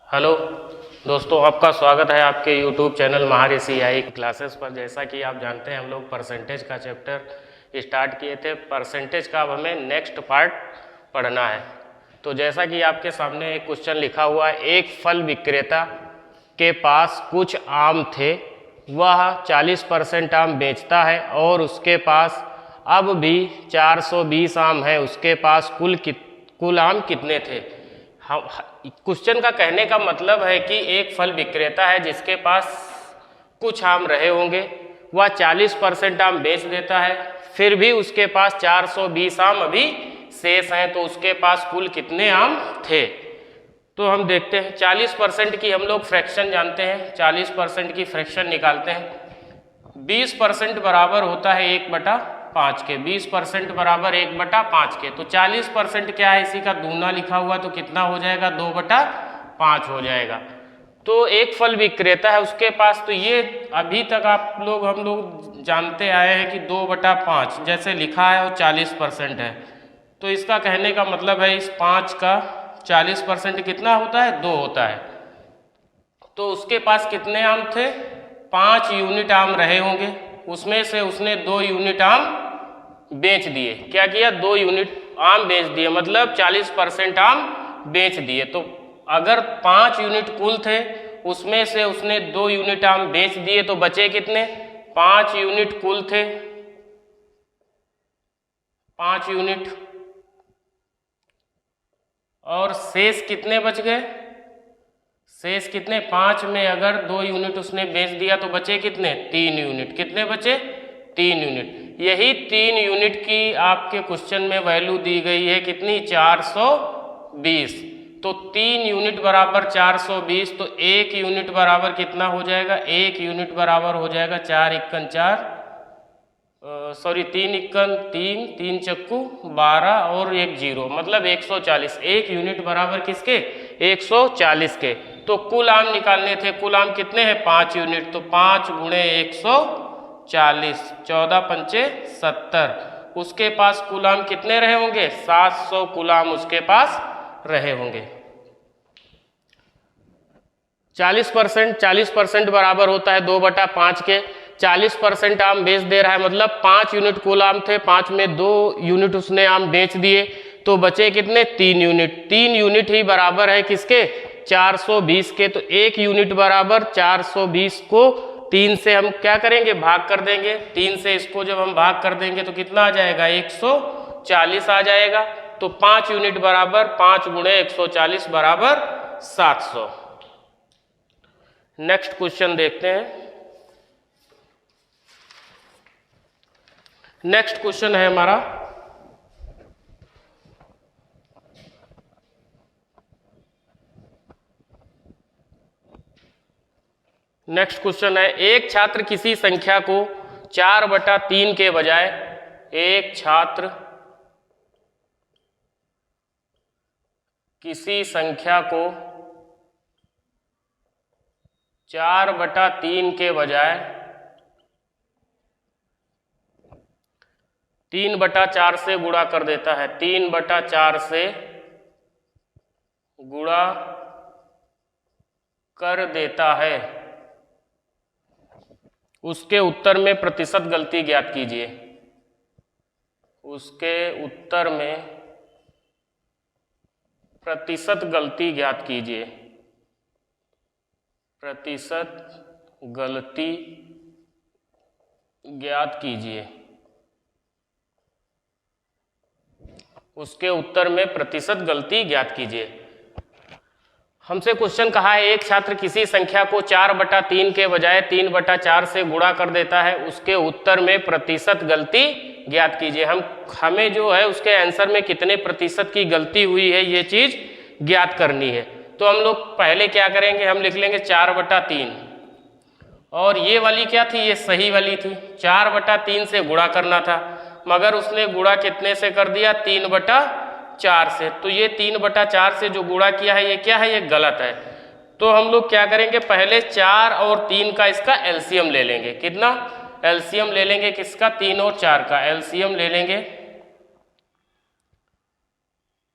Hello दोस्तों, आपका स्वागत है आपके YouTube चैनल महाऋषि AI क्लासेस पर। जैसा कि आप जानते हैं हम लोग परसेंटेज का चैप्टर स्टार्ट किए थे। परसेंटेज का अब हमें नेक्स्ट पार्ट पढ़ना है। तो जैसा कि आपके सामने एक क्वेश्चन लिखा हुआ है, एक फल विक्रेता के पास कुछ आम थे, वह 40% आम बेचता है और उसके पास अब भी 420 आम है। उसके पास कुल आम कितने थे? क्वेश्चन का कहने का मतलब है कि एक फल विक्रेता है जिसके पास कुछ आम रहे होंगे, वह 40% आम बेच देता है, फिर भी उसके पास 420 आम अभी शेष हैं। तो उसके पास कुल कितने आम थे? तो हम देखते हैं। 40% की हम लोग फ्रैक्शन जानते हैं, 40% की फ्रैक्शन निकालते हैं। 20% बराबर होता है 1/5 के। 20% बराबर 1/5 के। तो 40% क्या है, इसी का दूना लिखा हुआ, तो कितना हो जाएगा? 2/5 हो जाएगा। तो एक फल विक्रेता है, उसके पास, तो ये अभी तक हम लोग जानते आए हैं कि 2/5 जैसे लिखा है वो 40% है। तो इसका कहने का मतलब है इस 5 का 40% कितना होता है? 2 होता है। तो उसके पास कितने आम थे? 5 यूनिट आम रहे होंगे, उसमें से उसने 2 यूनिट आम बेच दिए। क्या किया? 2 यूनिट आम बेच दिए, मतलब 40% आम बेच दिए। तो अगर 5 यूनिट कुल थे, उसमें से उसने 2 यूनिट आम बेच दिए, तो बचे कितने? 5 यूनिट कुल थे, 5 यूनिट, और शेष कितने बच गए? शेष कितने? 5 में अगर 2 यूनिट उसने बेच दिया तो बचे कितने? 3 यूनिट। कितने बचे? 3 यूनिट। यही 3 यूनिट की आपके क्वेश्चन में वैल्यू दी गई है कितनी? 420। तो 3 यूनिट बराबर 420, तो 1 यूनिट बराबर कितना हो जाएगा? 1 यूनिट बराबर हो जाएगा 4 इक्कन 4, 3 इक्कन 3, 3 चक्कू 12 और 1 0, मतलब 140। 1 यूनिट बराबर किसके? 140 के। तो कुल आम निकालने थे। कुल आम कितने हैं? 5 यूनिट। तो 5 गुणे 140, 14 पंचे 70। उसके पास कुल आम कितने रहे होंगे? 700 कुल आम उसके पास रहे होंगे। 40% बराबर होता है 2/5 के। 40% आम बेच दे रहा है, मतलब 5 यूनिट कुल आम थे, 5 में 2 यूनिट उसने आम बेच दिए, तो बचे कितने? 3 यूनिट। 3 यूनिट ही बराबर है किसके? 420 के। तो 1 यूनिट बराबर 420 को 3 से हम क्या करेंगे? भाग कर देंगे। 3 से इसको जब हम भाग कर देंगे तो कितना आ जाएगा? 140 आ जाएगा। तो 5 यूनिट बराबर 5 गुणे 140 बराबर 700। नेक्स्ट क्वेश्चन देखते हैं। नेक्स्ट क्वेश्चन है हमारा, नेक्स्ट क्वेश्चन है, एक छात्र किसी संख्या को 4/3 के बजाय, एक छात्र किसी संख्या को 4/3 के बजाय 3/4 से गुणा कर देता है। 3/4 से गुणा कर देता है। उसके उत्तर में प्रतिशत गलती ज्ञात कीजिए। उसके उत्तर में प्रतिशत गलती ज्ञात कीजिए। प्रतिशत गलती ज्ञात कीजिए। उसके उत्तर में प्रतिशत गलती ज्ञात कीजिए। हमसे क्वेश्चन कहा है, एक छात्र किसी संख्या को 4/3 के बजाय 3/4 से गुणा कर देता है, उसके उत्तर में प्रतिशत गलती ज्ञात कीजिए। हमें जो है उसके आंसर में कितने प्रतिशत की गलती हुई है ये चीज ज्ञात करनी है। तो हम लोग पहले क्या करेंगे? हम लिख लेंगे 4/3, और ये वाली क्या थी? ये सही वाली थी। 4/3 से गुणा करना था, मगर उसने गुणा कितने से कर दिया? 3/4 से। तो ये 3/4 से जो गुणा किया है ये क्या है? ये गलत है। तो हम लोग क्या करेंगे? पहले 4 और 3 का इसका एलसीएम ले लेंगे। कितना एलसीएम ले लेंगे? किसका? 3 और 4 का एलसीएम ले लेंगे,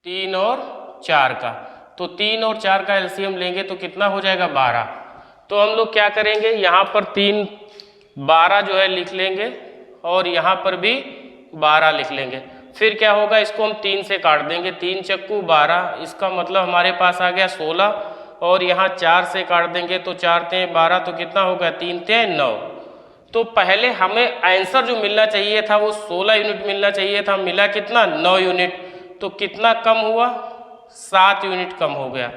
3 और 4 का। तो 3 और 4 का एलसीएम लेंगे तो कितना हो जाएगा 12। तो हम लोग क्या करेंगे, यहाँ पर 3 12 जो है लिख लेंगे और यहाँ पर भी 12 लिख लेंगे। फिर क्या होगा, इसको हम 3 से काट देंगे, 3 चक्कू 12, इसका मतलब हमारे पास आ गया 16। और यहाँ 4 से काट देंगे तो 4 तें 12, तो कितना हो गया 3 तें 9। तो पहले हमें आंसर जो मिलना चाहिए था वो 16 यूनिट मिलना चाहिए था, मिला कितना 9 यूनिट। तो कितना कम हुआ, 7 यूनिट कम हो गया।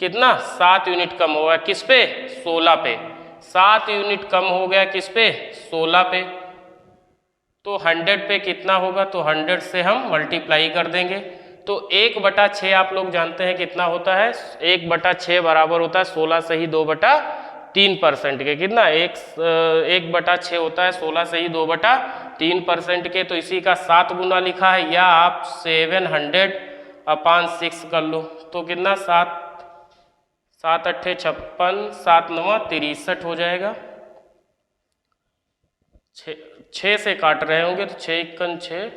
कितना 7 यूनिट कम हो गया, किस पे 16 पे। 7 यूनिट कम हो गया किस पे 16 पे। तो 100 पे कितना होगा, तो 100 से हम मल्टीप्लाई कर देंगे। तो 1/6 आप लोग जानते हैं कितना होता है, 1/6 बराबर होता है 16 से ही 2/3% के। कितना 1/6 होता है 16 से ही 2/3% के। तो इसी का 7 गुना लिखा है, या आप 700/6 कर लो। तो कितना 7 7 8 56, 7 9 63 हो जाएगा। 6 से काट रहे होंगे तो 6 1 6,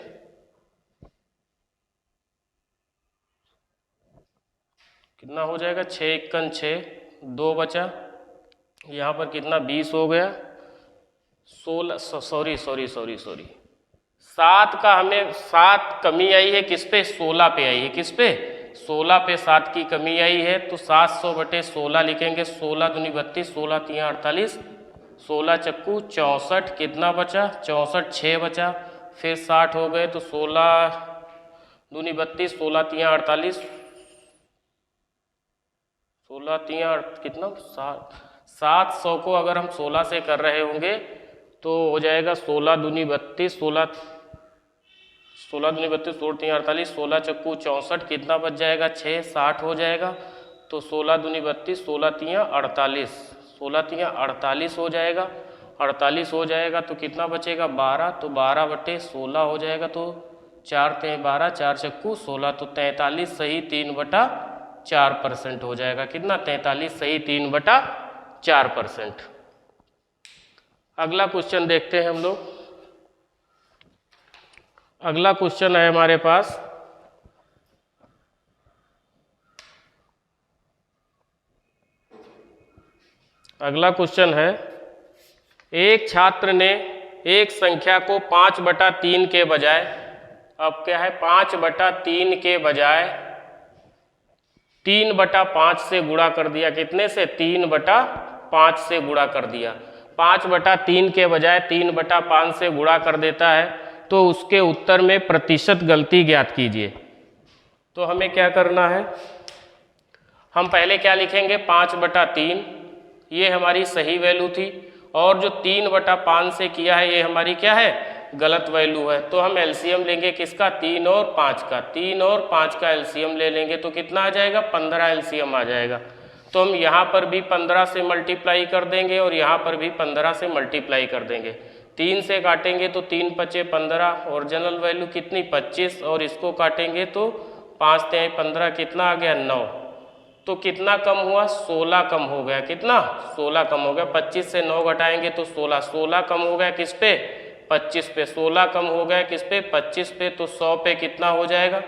कितना हो जाएगा 6 1 6, 2 बचा। यहाँ पर कितना 20 हो गया, 16 सॉरी 7 का हमें 7 कमी आई है किस पे 16 पे आई है, किस पे 16 पे 7 की कमी आई है। तो 700/16 लिखेंगे, 16 दूनी 32, 16 तिया 48, 16 चक्कू 64, कितना बचा 64, 6 बचा। फिर 60 हो गए तो 16 दूनी 32, 16 तिया 48, 16 तिया कितना 700 को अगर हम 16 से कर रहे होंगे तो हो जाएगा 16 दूनी 32, 16 दूनी 32, 16 तिया 48, 16 चक्कू 64, कितना बच जाएगा 6, 60 हो जाएगा। तो 16 दूनी 32, 16 तिया 48, 16 तिया 48 हो जाएगा। 48 हो जाएगा तो कितना बचेगा 12, तो 12/16 हो जाएगा। तो 4 तें 12, 4 चक्कू 16, तो 43 सही 3/4% हो जाएगा। कितना 43 सही 3/4%। अगला क्वेश्चन देखते हैं हम लोग। अगला क्वेश्चन है हमारे पास, अगला क्वेश्चन है, एक छात्र ने एक संख्या को 5/3 के बजाय, अब क्या है 5/3 के बजाय 3/5 से गुणा कर दिया। कितने से 3/5 से गुणा कर दिया। 5/3 के बजाय 3/5 से गुणा कर देता है तो उसके उत्तर में प्रतिशत गलती ज्ञात कीजिए। तो हमें क्या करना है, हम पहले क्या लिखेंगे 5/3, ये हमारी सही वैल्यू थी, और जो 3/5 से किया है ये हमारी क्या है गलत वैल्यू है। तो हम एलसीएम लेंगे किसका 3 और 5 का, 3 और 5 का एलसीएम ले लेंगे तो कितना आ जाएगा 15 एलसीएम आ जाएगा। तो हम यहाँ पर भी 15 से मल्टीप्लाई कर देंगे और यहाँ पर भी 15 से मल्टीप्लाई कर देंगे। 3 से काटेंगे तो 3 5 15, ओरिजिनल वैल्यू कितनी 25, और इसको काटेंगे तो 5 तें 15, कितना आ गया 9। तो कितना कम हुआ 16 कम हो गया। कितना 16 कम हो गया। 25 से 9 घटाएंगे तो 16, 16 कम हो गया किस पे 25 पे, 16 कम हो गया किस पे 25 पे। तो 100 पे कितना हो जाएगा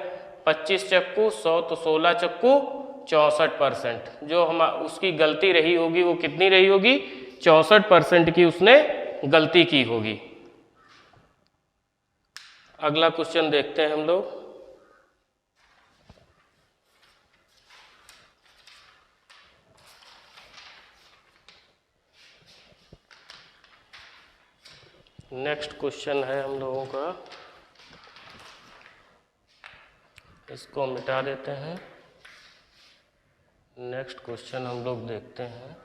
25 चक्कू 100, तो 16 चक्कू 64%। जो हम उसकी गलती रही होगी वो कितनी रही होगी 64% की उसने गलती की होगी। अगला क्वेश्चन देखते हैं हम लोग। नेक्स्ट क्वेश्चन है हम लोगों का, इसको मिटा देते हैं। नेक्स्ट क्वेश्चन हम लोग देखते हैं।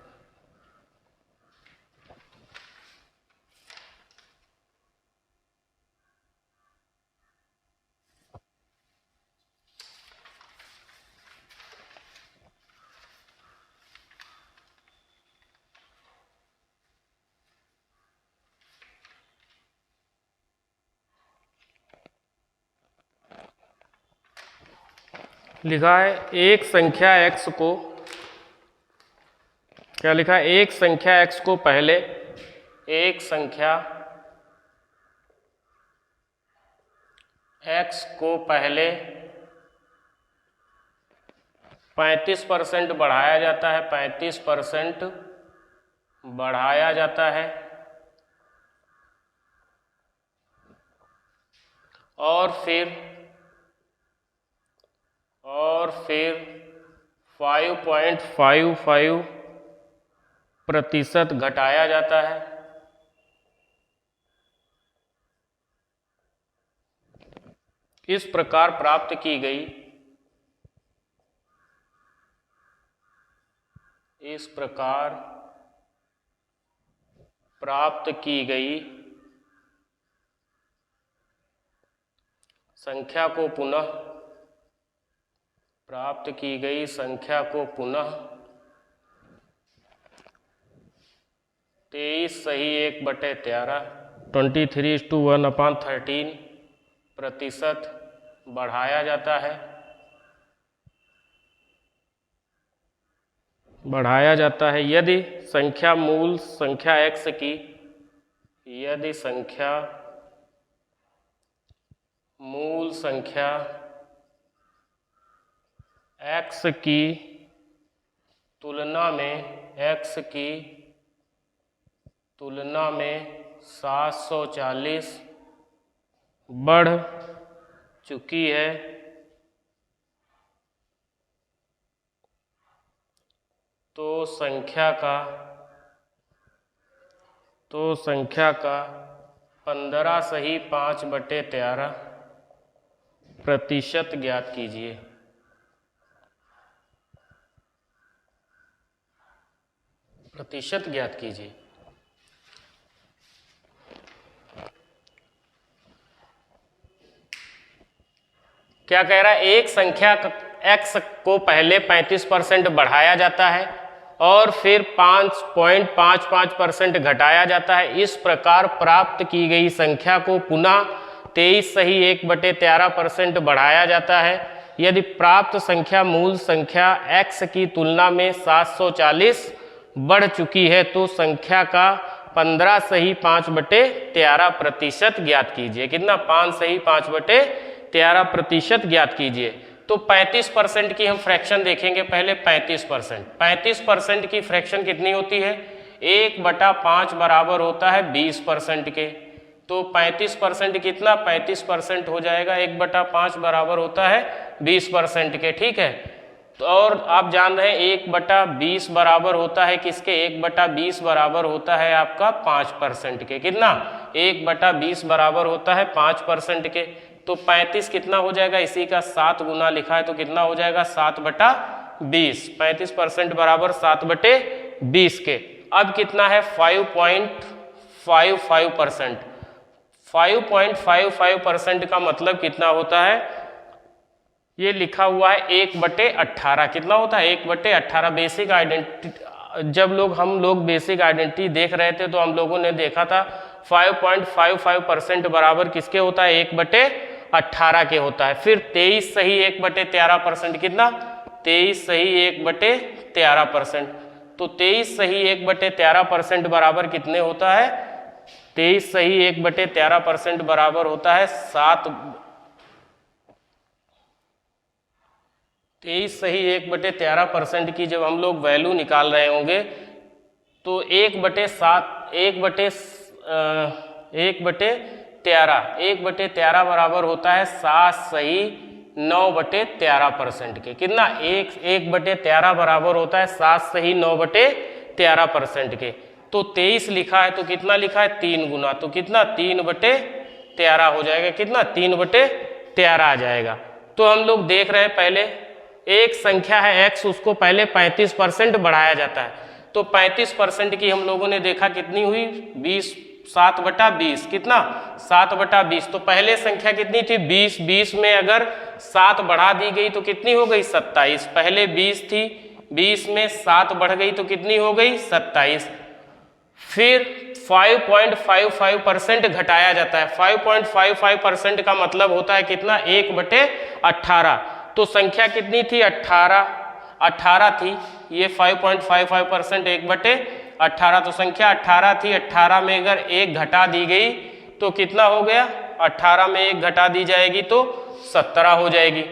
लिखा है एक संख्या x को, क्या लिखा है एक संख्या x को पहले, एक संख्या x को पहले 35% बढ़ाया जाता है, 35% बढ़ाया जाता है, और फिर 5.55% घटाया जाता है। इस प्रकार प्राप्त की गई संख्या को पुनः 23 सही 1/13 23:1/13% बढ़ाया जाता है यदि संख्या मूल संख्या x की तुलना में 740 बढ़ चुकी है तो संख्या का 15 सही 5/13% ज्ञात कीजिए। क्या कह रहा है? एक संख्या x को पहले 35% बढ़ाया जाता है और फिर 5.55% घटाया जाता है। इस प्रकार प्राप्त की गई संख्या को पुनः 23 सही 1/13% बढ़ाया जाता है यदि प्राप्त संख्या मूल संख्या x की तुलना में 740 बढ़ चुकी है तो संख्या का 15 सही 5/13% ज्ञात कीजिए। कितना? 5 सही 5/13% ज्ञात कीजिए। तो 35% की हम फ्रैक्शन देखेंगे। पहले 35% की फ्रैक्शन कितनी होती है? 1/5 बराबर होता है 20% के। तो 35% कितना? 35% हो जाएगा 1/5 बराबर होता है 20% के। ठीक है, तो और आप जान रहे हैं 1/20 बराबर होता है किसके? 1/20 बराबर होता है आपका 5% के। कितना? 1/20 बराबर होता है 5% के। तो 35 कितना हो जाएगा? इसी का 7 गुना लिखा है तो कितना हो जाएगा? 7/20। 35% बराबर 7/20 के। अब कितना है? 5.55%। 5.55% का मतलब कितना होता है? ये लिखा हुआ है 1/18। कितना होता है? 1/18। बेसिक आइडेंटिटी जब हम लोग बेसिक आइडेंटिटी देख रहे थे तो हम लोगों ने देखा था 5.55% बराबर किसके होता है? 1/18 के होता है। फिर 23 सही 1/13%। कितना? 23 सही 1/13%। तो 23 सही 1/13% बराबर कितने होता है? 23 सही 1/13% बराबर होता है 23 सही 1/13% की जब हम लोग वैल्यू निकाल रहे होंगे तो 1/13 बराबर होता है 7 सही 9/13% के। कितना? 1/13 बराबर होता है 7 सही 9/13% के। तो 23 लिखा है तो कितना लिखा है? 3 गुना। तो कितना? 3/13 हो जाएगा। कितना? 3/13 आ जाएगा। तो हम लोग देख रहे हैं पहले एक संख्या है x, उसको पहले 35% बढ़ाया जाता है। तो 35% की हम लोगों ने देखा कितनी हुई? 7/20। कितना? 7/20। तो पहले संख्या कितनी थी? 20। 20 में अगर 7 बढ़ा दी गई तो कितनी हो गई? 27। पहले 20 थी, 20 में 7 बढ़ गई तो कितनी हो गई? 27। फिर 5.55% घटाया जाता है। 5.55% का मतलब होता है कितना? 1/18। तो संख्या कितनी थी? 18 थी। ये 5.55% 1/18। तो संख्या 18 थी। 18 में अगर 1 घटा दी गई तो कितना हो गया? 18 में 1 घटा दी जाएगी तो 17 हो जाएगी।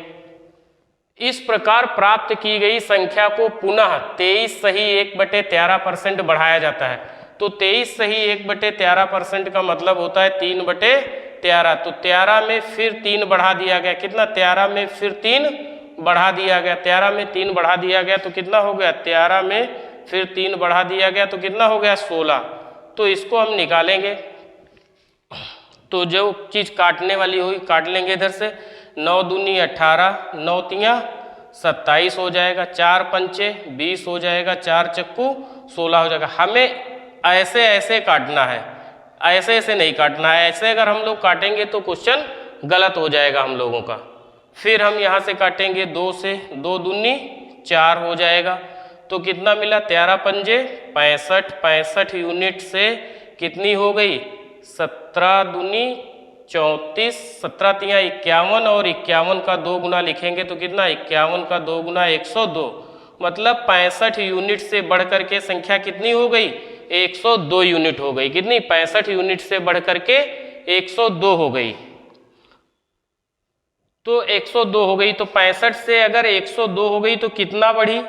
इस प्रकार प्राप्त की गई संख्या को पुनः 23 सही 1/13% बढ़ाया जाता है। तो 23 सही 1/13% का मतलब होता है 3/13। तो 13 में फिर 3 बढ़ा दिया गया, कितना 13 में फिर 3 बढ़ा दिया गया, 13 में 3 बढ़ा दिया गया तो कितना हो गया, 13 में फिर 3 बढ़ा दिया गया तो कितना हो गया 16। तो इसको हम निकालेंगे, तो जो चीज़ काटने वाली होगी काट लेंगे इधर से। 9 दूनी 18, 9 तियाँ 27 हो जाएगा, 4 पंचे 20 हो जाएगा, 4 चक्कू 16 हो जाएगा। हमें ऐसे ऐसे काटना है, ऐसे ऐसे नहीं काटना है। ऐसे अगर हम लोग काटेंगे तो क्वेश्चन गलत हो जाएगा हम लोगों का। फिर हम यहाँ से काटेंगे 2 से, 2 दूनी 4 हो जाएगा। तो कितना मिला, 13 पंजे 65, 65 यूनिट से कितनी हो गई 17 दूनी 34, 17 तियाँ 51 और 51 का 2 गुना लिखेंगे तो कितना 51 का 2 गुना 102, मतलब 65 यूनिट से बढ़ करके संख्या कितनी हो गई 102 यूनिट हो गई। कितनी 65 यूनिट से बढ़ करके 102 हो गई। तो 102 हो गई, तो 65 से अगर 102 हो गई तो कितना बढ़ी,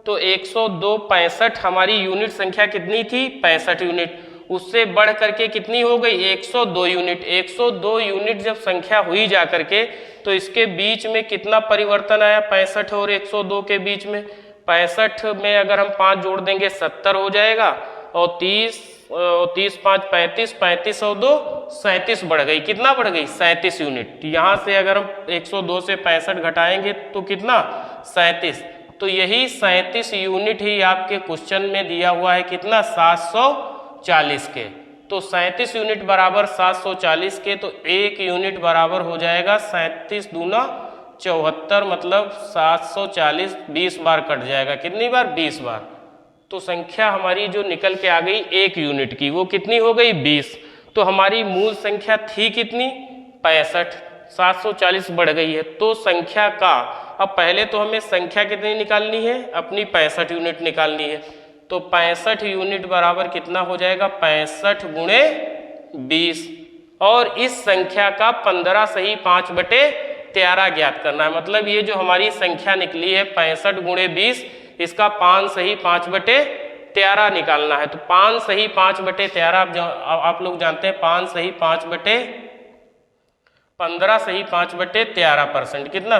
तो 102 65 हमारी यूनिट संख्या कितनी थी 65 यूनिट, उससे बढ़ करके कितनी हो गई 102 यूनिट। 102 यूनिट जब संख्या हुई जा करके तो इसके बीच में कितना परिवर्तन आया 65 और 102 के बीच में। 65 में अगर हम 5 जोड़ देंगे 70 हो जाएगा, और 30 5 35, 35 और 2 37 बढ़ गई। कितना बढ़ गई 37 यूनिट। यहाँ से अगर हम 102 से 65 घटाएंगे तो कितना 37। तो यही 37 यूनिट ही आपके क्वेश्चन में दिया हुआ है, कितना 740 के। तो 37 यूनिट बराबर 740 के, तो 1 यूनिट बराबर हो जाएगा 37 दूना 74, मतलब 740 20 बार कट जाएगा। कितनी बार 20 बार। तो संख्या हमारी जो निकल के आ गई 1 यूनिट की, वो कितनी हो गई 20। तो हमारी मूल संख्या थी कितनी 65, 740 बढ़ गई है। तो संख्या का, अब पहले तो हमें संख्या कितनी निकालनी है, अपनी 65 यूनिट निकालनी है। तो 65 यूनिट बराबर कितना हो जाएगा 65 गुणे 20, और इस संख्या का 15 सही 5/13 ज्ञात करना है। मतलब ये जो हमारी संख्या निकली है 65 गुणे 20, इसका 5 सही 5/13 निकालना है। तो 5 सही 5/13 आप लोग जानते हैं 5 सही 15 सही 5/13%, कितना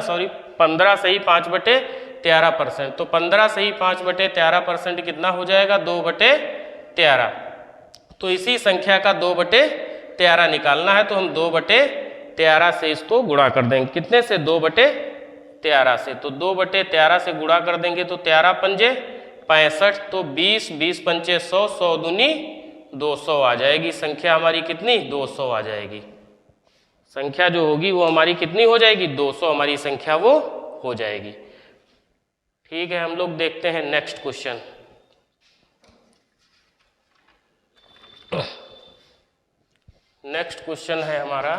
15 सही 5/13%। तो 15 सही 5/13% कितना हो जाएगा 2/13। तो इसी संख्या का 2/13 निकालना है, तो हम 2/13 से इसको गुणा कर देंगे। कितने से 2/13 से। तो 2/13 से गुणा कर देंगे तो 13 पंजे 65, तो 20, 20 पंचे 100, 100 दूनी 200 आ जाएगी। संख्या हमारी कितनी 200 आ जाएगी। संख्या जो होगी वो हमारी कितनी हो जाएगी 200 हमारी संख्या वो हो जाएगी। ठीक है, हम लोग देखते हैं नेक्स्ट क्वेश्चन। नेक्स्ट क्वेश्चन है हमारा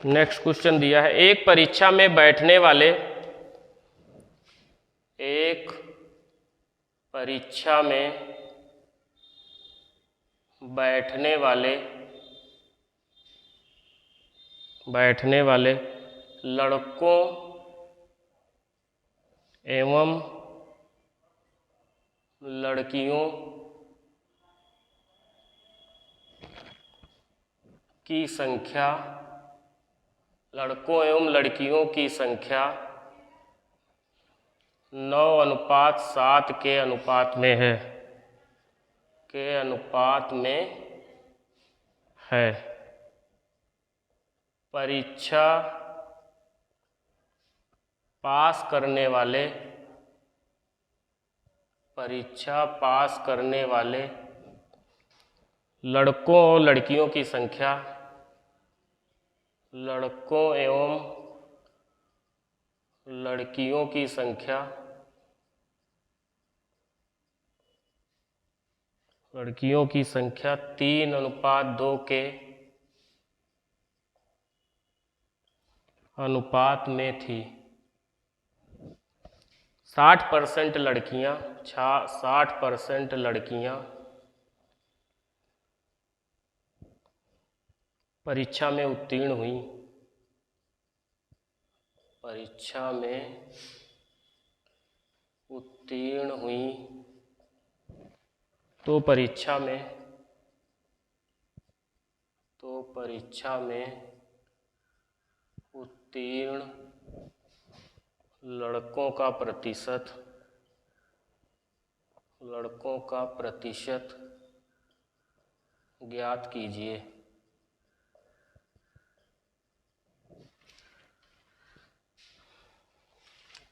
नेक्स्ट क्वेश्चन दिया है, एक परीक्षा में बैठने वाले बैठने वाले लड़कों एवं लड़कियों की संख्या 9:7 के अनुपात में है। परीक्षा पास करने वाले लड़कों और लड़कियों की संख्या, लड़कों एवं लड़कियों की संख्या 3:2 के अनुपात में थी। 60% लड़कियां 60% लड़कियां परीक्षा में उत्तीर्ण हुई, परीक्षा में उत्तीर्ण हुई, तो परीक्षा में उत्तीर्ण लड़कों का प्रतिशत ज्ञात कीजिए।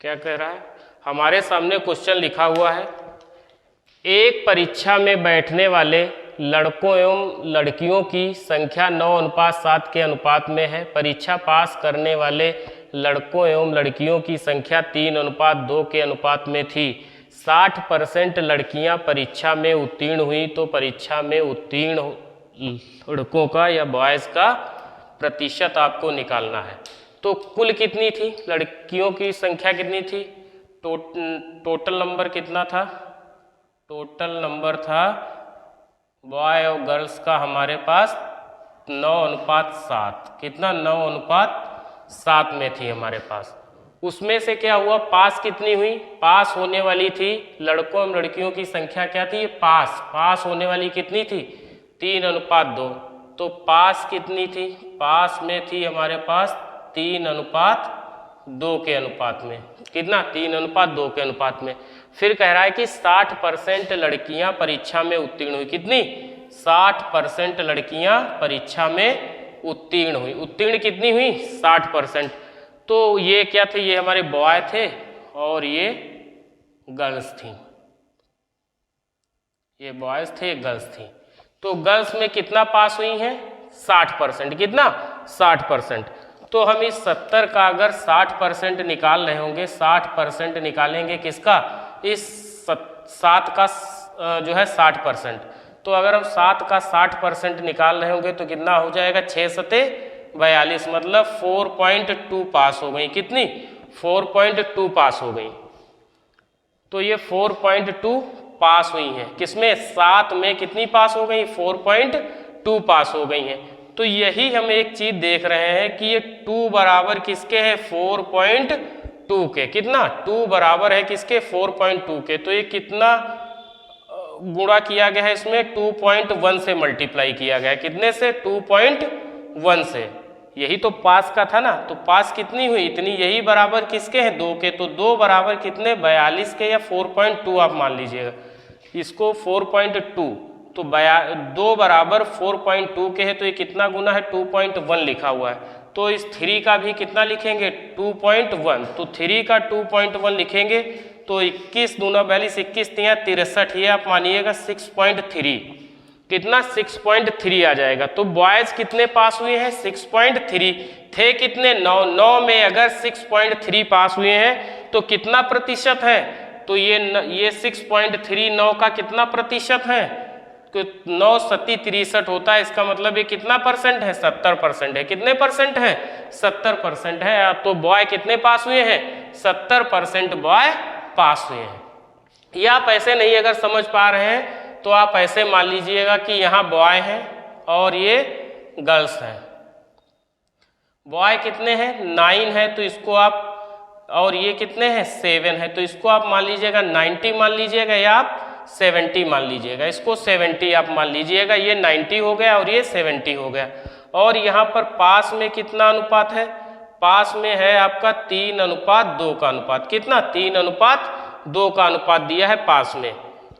क्या कह रहा है? हमारे सामने क्वेश्चन लिखा हुआ है, एक परीक्षा में बैठने वाले लड़कों एवं लड़कियों की संख्या 9:7 के अनुपात में है। परीक्षा पास करने वाले लड़कों एवं लड़कियों की संख्या 3:2 के अनुपात में थी। 60% लड़कियां परीक्षा में उत्तीर्ण हुई, तो परीक्षा में उत्तीर्ण लड़कों का या बॉयज़ का प्रतिशत आपको निकालना है। तो कुल कितनी थी लड़कियों की संख्या, कितनी थी? टोटल नंबर कितना था? टोटल नंबर था बॉय और गर्ल्स का हमारे पास 9:7। कितना? 9:7 में थी हमारे पास। उसमें से क्या हुआ? पास कितनी हुई? पास होने वाली थी लड़कों और लड़कियों की संख्या क्या थी? पास होने वाली कितनी थी? 3:2। तो पास कितनी थी? पास में थी हमारे पास 3:2 के अनुपात में। कितना? 3:2 के अनुपात में। फिर कह रहा है कि 60% लड़कियां परीक्षा में उत्तीर्ण हुई। कितनी? 60% लड़कियां परीक्षा में उत्तीर्ण हुई। उत्तीर्ण कितनी हुई? 60%। तो ये क्या थे? ये हमारे बॉय थे और ये गर्ल्स थी। ये बॉयज थे, गर्ल्स थी। तो गर्ल्स में कितना पास हुई हैं? 60%। कितना? 60%। तो हम इस 70 का अगर 60% निकाल रहे होंगे, 60% निकालेंगे किसका? इस 7 का जो है 60%। तो अगर हम 7 का 60% निकाल रहे होंगे तो कितना हो जाएगा? 6 सते 42, मतलब 4.2 पास हो गई। कितनी? 4.2 पास हो गई। तो ये 4.2 पास हुई हैं। किसमें? 7 में कितनी पास हो गई? 4.2 पास हो गई हैं। तो यही हम एक चीज देख रहे हैं कि ये 2 बराबर किसके है? 4.2 के। कितना? 2 बराबर है किसके? 4.2 के। तो ये कितना गुणा किया गया है इसमें? 2.1 से मल्टीप्लाई किया गया है। कितने से? 2.1 से। यही तो पास का था ना। तो पास कितनी हुई? इतनी। यही बराबर किसके हैं? 2 के। तो 2 बराबर कितने? 42 के, या 4.2 आप मान लीजिएगा इसको 4.2। तो 2 बराबर 4.2 के है, तो ये कितना गुना है? 2.1 लिखा हुआ है। तो इस 3 का भी कितना लिखेंगे? 2.1। तो 3 का 2.1 लिखेंगे तो 21 दूना 42, 21 तिया 63, ये आप मानिएगा 6.3। कितना? 6.3 आ जाएगा। तो बॉयज कितने पास हुए हैं? 6.3 थे। कितने? 9 में अगर 6.3 पास हुए हैं तो कितना प्रतिशत है? तो ये 6.3 9 का कितना प्रतिशत है? 9 सती 63 होता है। इसका मतलब ये कितना परसेंट है? 70% है। कितने परसेंट है? 70% है। तो बॉय कितने पास हुए हैं? 70% बॉय पास हुए हैं। या आप ऐसे नहीं अगर समझ पा रहे हैं तो आप ऐसे मान लीजिएगा कि यहाँ बॉय हैं और ये गर्ल्स हैं। बॉय कितने हैं? 9 है, तो इसको आप, और ये कितने हैं? 7 है, तो इसको आप मान लीजिएगा 90 मान लीजिएगा, या आप 70 मान लीजिएगा। इसको 70 आप मान लीजिएगा। ये 90 हो गया और ये 70 हो गया। और यहाँ पर पास में कितना अनुपात है? पास में है आपका 3:2 का अनुपात। कितना? 3:2 का अनुपात दिया है पास में।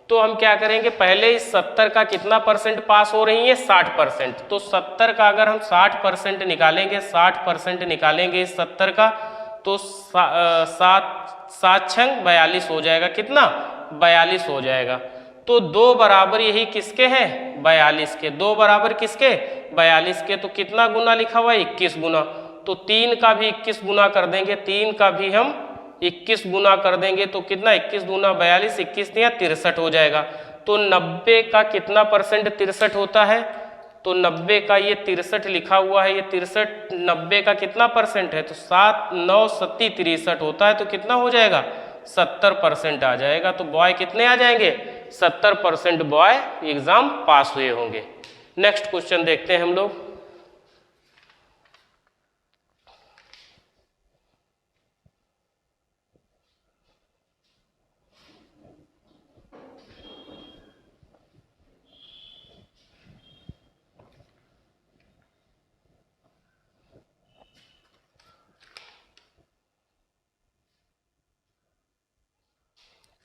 तो हम क्या करेंगे? पहले इस 70 का कितना परसेंट पास हो रही है? 60%। तो 70 का अगर हम 60% निकालेंगे, 60% निकालेंगे इस 70 का, तो 7 छंग 42 हो जाएगा। कितना? 42 हो जाएगा। तो 2 बराबर यही किसके हैं? 42 के। 2 बराबर किसके? 42 के। तो कितना गुना लिखा हुआ है? 21 गुना। तो 3 का भी 21 गुना कर देंगे। 3 का भी हम 21 गुना कर देंगे तो कितना? 21 दूना 42, 21 या 63 हो जाएगा। तो 90 का कितना परसेंट 63 होता है? तो 90 का ये 63 लिखा हुआ है। ये 63 90 का कितना परसेंट है? तो 7 9 सत्ती 63 होता है। तो कितना हो जाएगा? 70% आ जाएगा। तो बॉय कितने आ जाएंगे? 70% बॉय एग्जाम पास हुए होंगे। नेक्स्ट क्वेश्चन देखते हैं हम लोग।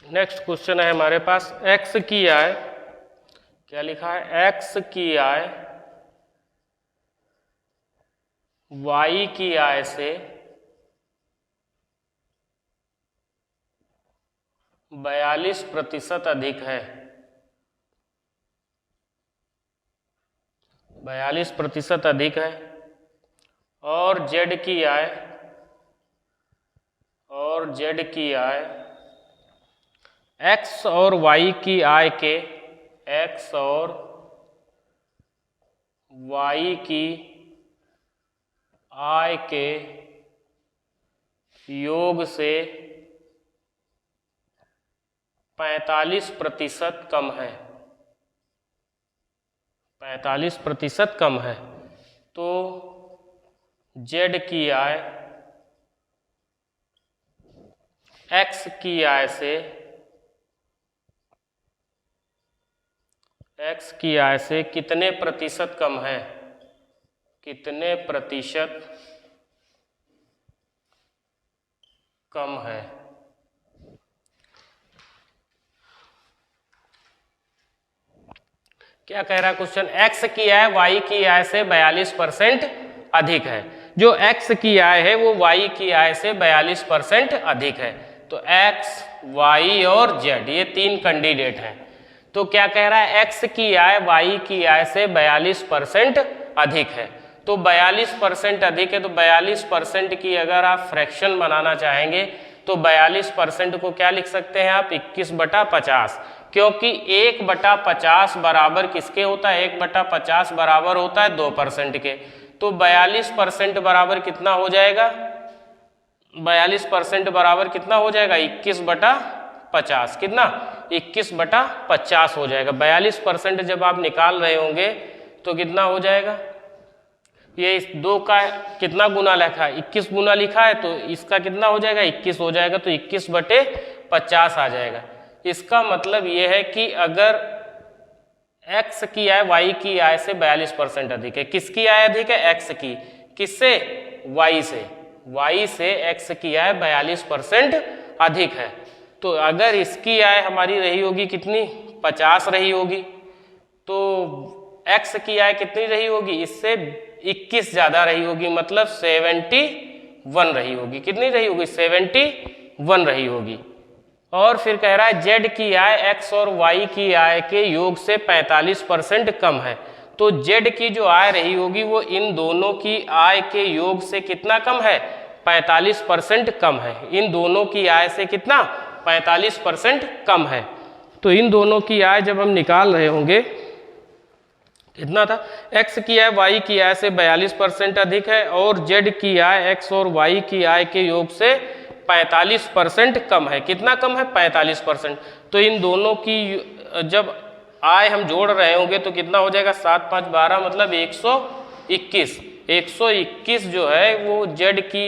नेक्स्ट क्वेश्चन है हमारे पास, x की आय, क्या लिखा है? x की आय y की आय से 42% अधिक है। 42% अधिक है। और z की आय, x और y की आय के, x और y की आय के योग से 45% कम है। 45% कम है। तो z की आय x की आय से, x की आय से कितने प्रतिशत कम है? कितने प्रतिशत कम है? क्या कह रहा है क्वेश्चन? x की आय y की आय से 42% अधिक है। जो x की आय है वो y की आय से 42% अधिक है। तो x, y और z ये तीन कैंडिडेट हैं। तो क्या कह रहा है? x की आय y की आय से 42% अधिक है। तो 42% अधिक है, तो 42% की अगर आप फ्रैक्शन बनाना चाहेंगे तो 42% को क्या लिख सकते हैं आप? 21/50, क्योंकि 1/50 बराबर किसके होता है? 1/50 बराबर होता है 2% के। तो 42% बराबर कितना हो जाएगा? 42% बराबर कितना हो जाएगा? 21/50। कितना? 21/50 हो जाएगा। 42% जब आप निकाल रहे होंगे तो कितना हो जाएगा? ये इस 2 का कितना गुना लिखा है? 21 गुना लिखा है, तो इसका कितना हो जाएगा? 21 हो जाएगा। तो 21/50 आ जाएगा। इसका मतलब ये है कि अगर x की आय y की आय से 42% अधिक है, किसकी आय अधिक है? x की। किससे? y से। y से x की आय 42% अधिक है। तो अगर इसकी आय हमारी रही होगी कितनी? 50 रही होगी, तो x की आय कितनी रही होगी? इससे 21 ज्यादा रही होगी, मतलब 71 रही होगी। कितनी रही होगी? 71 रही होगी। और फिर कह रहा है z की आय x और y की आय के योग से 45% कम है। तो z की जो आय रही होगी वो इन दोनों की आय के योग से कितना कम है? 45% कम है। इन दोनों की आय से कितना? 45% कम है। तो इन दोनों की आय जब हम निकाल रहे होंगे, कितना था? x की आय y की आय से 42% अधिक है और z की आय x और y की आय के योग से 45% कम है। कितना कम है? 45%। तो इन दोनों की जब आय हम जोड़ रहे होंगे तो कितना हो जाएगा? 7 5 12 मतलब 121। 121 जो है वो z की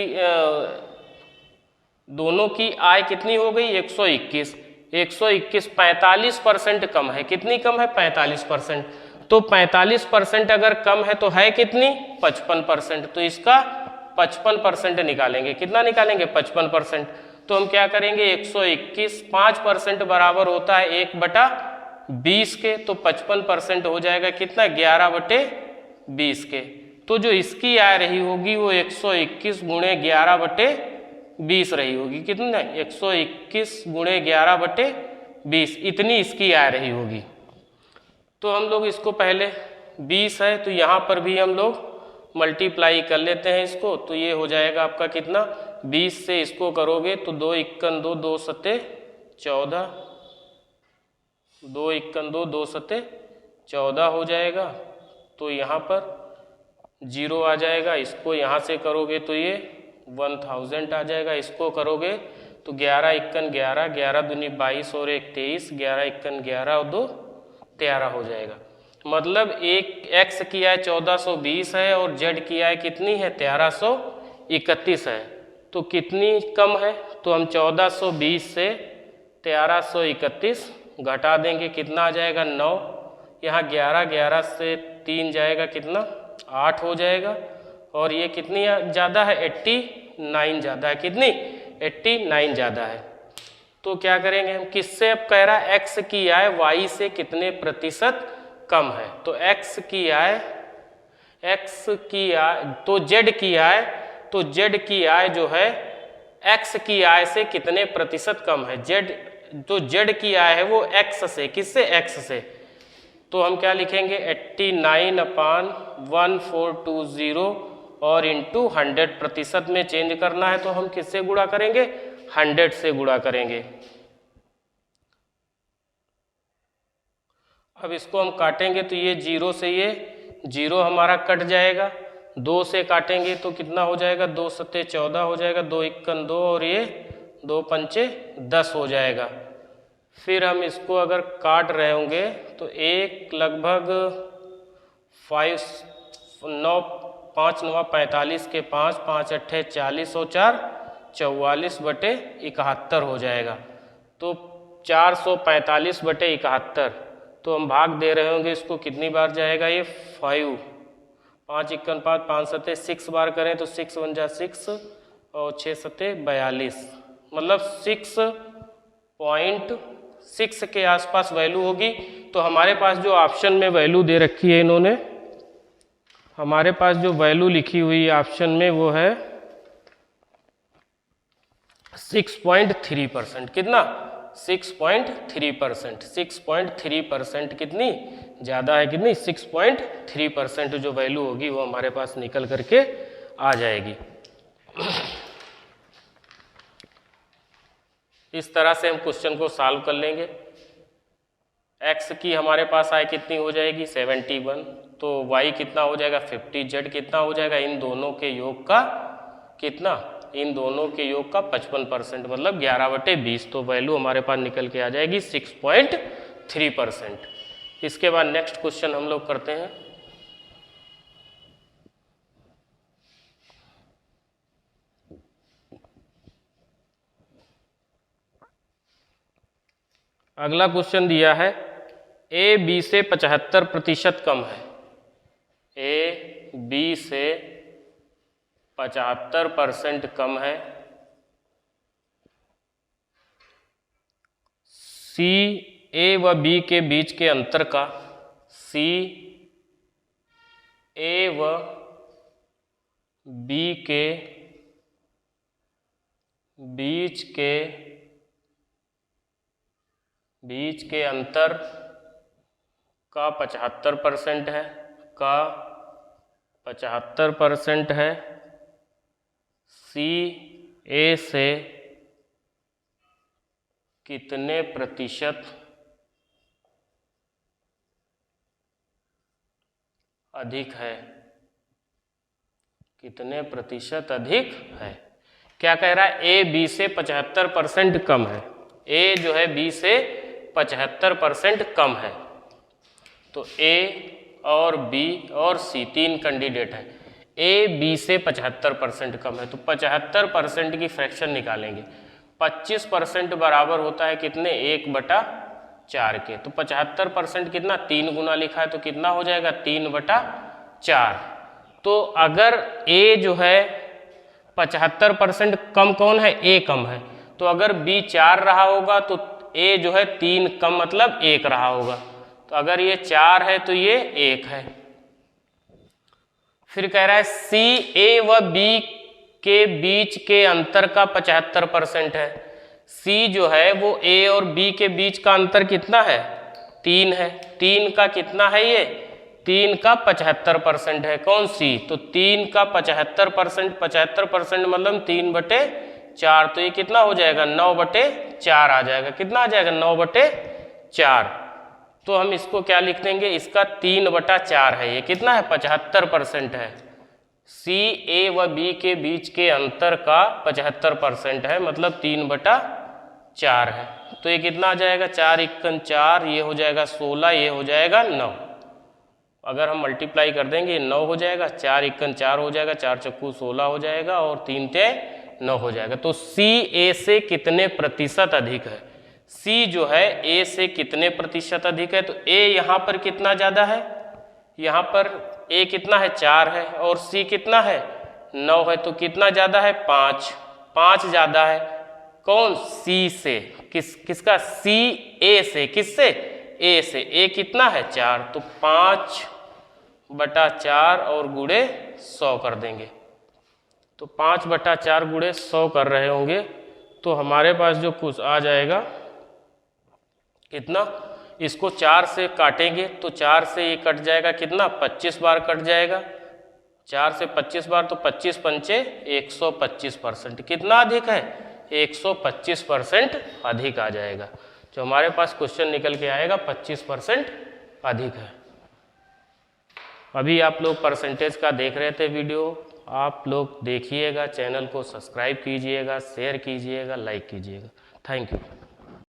दोनों की आय कितनी हो गई? 121। 121 45% कम है। कितनी कम है? 45%। तो 45% अगर कम है तो है कितनी? 55%। तो इसका 55% निकालेंगे। कितना निकालेंगे? 55%। तो हम क्या करेंगे? 121 5% बराबर होता है 1/20 के, तो 55% हो जाएगा कितना? 11/20 के। तो जो इसकी आय रही होगी वो 121 गुणे 11/20 रही होगी। कितना? 121 गुणे 11/20, इतनी इसकी आय रही होगी। तो हम लोग इसको पहले 20 है तो यहाँ पर भी हम लोग मल्टीप्लाई कर लेते हैं इसको। तो ये हो जाएगा आपका कितना? 20 से इसको करोगे तो 2 × 2 2 सते 14, 2 × 2 2 सते 14 हो जाएगा। तो यहाँ पर 0 आ जाएगा। इसको यहाँ से करोगे तो ये 1000 आ जाएगा। इसको करोगे तो 11 इक्कन 11, 11 दूनी 22 और 1 23, 11 इक्कन 11 और 2 13 हो जाएगा। मतलब एक x की आय 1420 है और z की आय कितनी है 1331 है। तो कितनी कम है, तो हम 1420 से 1331 घटा देंगे, कितना आ जाएगा 9। यहाँ 11, 11 से 3 जाएगा कितना 8 हो जाएगा। और ये कितनी ज़्यादा है 89 ज़्यादा है, कितनी 89 ज़्यादा है। तो क्या करेंगे हम, किससे अब कह रहा है x की आय y से कितने प्रतिशत कम है। तो x की आय तो z की आय, तो z की आय जो है x की आय से कितने प्रतिशत कम है। तो z की आय है वो x से, किससे x से। तो हम क्या लिखेंगे 89/1420 और इंटू 100% में चेंज करना है, तो हम किससे गुणा करेंगे 100 से गुणा करेंगे। अब इसको हम काटेंगे तो ये 0 से ये 0 हमारा कट जाएगा, 2 से काटेंगे तो कितना हो जाएगा 2 सत्ते 14 हो जाएगा, 2 इक्कन 2 और ये 2 पंचे 10 हो जाएगा। फिर हम इसको अगर काट रहे होंगे तो एक लगभग 5 9 45 के 5 5 अट्ठे 40 और 4 44/71 हो जाएगा। तो 445/71, तो हम भाग दे रहे होंगे इसको, कितनी बार जाएगा ये 5, 5 इक्कन 5, 5 सत्ते 6 बार करें तो 6 1 जा 6 और 6 सत्ते 42, मतलब 6.6 के आसपास वैल्यू होगी। तो हमारे पास जो ऑप्शन में वैल्यू दे रखी है इन्होंने, हमारे पास जो वैल्यू लिखी हुई है ऑप्शन में वो है 6.3%। कितना 6.3%, 6.3% कितनी ज़्यादा है, कितनी 6.3% जो वैल्यू होगी वो हमारे पास निकल करके आ जाएगी। इस तरह से हम क्वेश्चन को सॉल्व कर लेंगे। x की हमारे पास आय कितनी हो जाएगी 71, तो y कितना हो जाएगा 50, z कितना हो जाएगा इन दोनों के योग का कितना, इन दोनों के योग का 55%, मतलब 11/20। तो वैल्यू हमारे पास निकल के आ जाएगी 6.3%। इसके बाद नेक्स्ट क्वेश्चन हम लोग करते हैं। अगला क्वेश्चन दिया है ए बी से 75% कम है। ए बी से 75% कम है। सी ए व बी के बीच के अंतर का, सी ए व बी के बीच के अंतर का 75% है, का 75% है। सी ए से कितने प्रतिशत अधिक है, कितने प्रतिशत अधिक है। क्या कह रहा है ए बी से 75% कम है। ए जो है बी से 75% कम है। तो ए और बी और सी तीन कैंडिडेट है। ए बी से 75% कम है, तो 75% की फ्रैक्शन निकालेंगे। 25% बराबर होता है कितने 1/4 के। तो 75% कितना 3 गुना लिखा है, तो कितना हो जाएगा 3/4। तो अगर ए जो है 75% कम कौन है, ए कम है। तो अगर बी 4 रहा होगा तो ए जो है 3 कम मतलब 1 रहा होगा। तो अगर ये 4 है तो ये 1 है। फिर कह रहा है सी ए व बी के बीच के अंतर का 75% है। सी जो है वो ए और बी के बीच का अंतर कितना है 3 है। 3 का कितना है ये 3 का 75% है। कौन सी, तो 3 का 75%, 75% मतलब 3/4। तो ये कितना हो जाएगा 9/4 आ जाएगा। कितना आ जाएगा 9/4। तो हम इसको क्या लिख देंगे, इसका 3/4 है। ये कितना है 75% है। सी ए व बी के बीच के अंतर का 75% है, मतलब 3/4 है। तो ये कितना आ जाएगा, 4 × 4, ये हो जाएगा 16, ये हो जाएगा 9। अगर हम मल्टीप्लाई कर देंगे 9 हो जाएगा, 4 × 4 हो जाएगा, 4 चक्कू 16 हो जाएगा और 3 × 9 हो जाएगा। तो सी ए से कितने प्रतिशत अधिक है, सी जो है ए से कितने प्रतिशत अधिक है। तो ए यहाँ पर कितना ज़्यादा है, यहाँ पर ए कितना है 4 है और सी कितना है 9 है, तो कितना ज़्यादा है 5 ज़्यादा है। कौन, सी से, किसका, सी ए से, किससे, ए से। ए कितना है 4, तो 5/4 और गुणे 100 कर देंगे। तो 5/4 गुणे 100 कर रहे होंगे तो हमारे पास जो कुछ आ जाएगा कितना, इसको 4 से काटेंगे तो 4 से ये कट जाएगा कितना, 25 बार कट जाएगा। 4 से 25 बार तो 25 पंचे 125%। कितना अधिक है, 125% अधिक आ जाएगा। जो हमारे पास क्वेश्चन निकल के आएगा 25% अधिक है। अभी आप लोग परसेंटेज का देख रहे थे वीडियो, आप लोग देखिएगा, चैनल को सब्सक्राइब कीजिएगा, शेयर कीजिएगा, लाइक कीजिएगा। Thank you.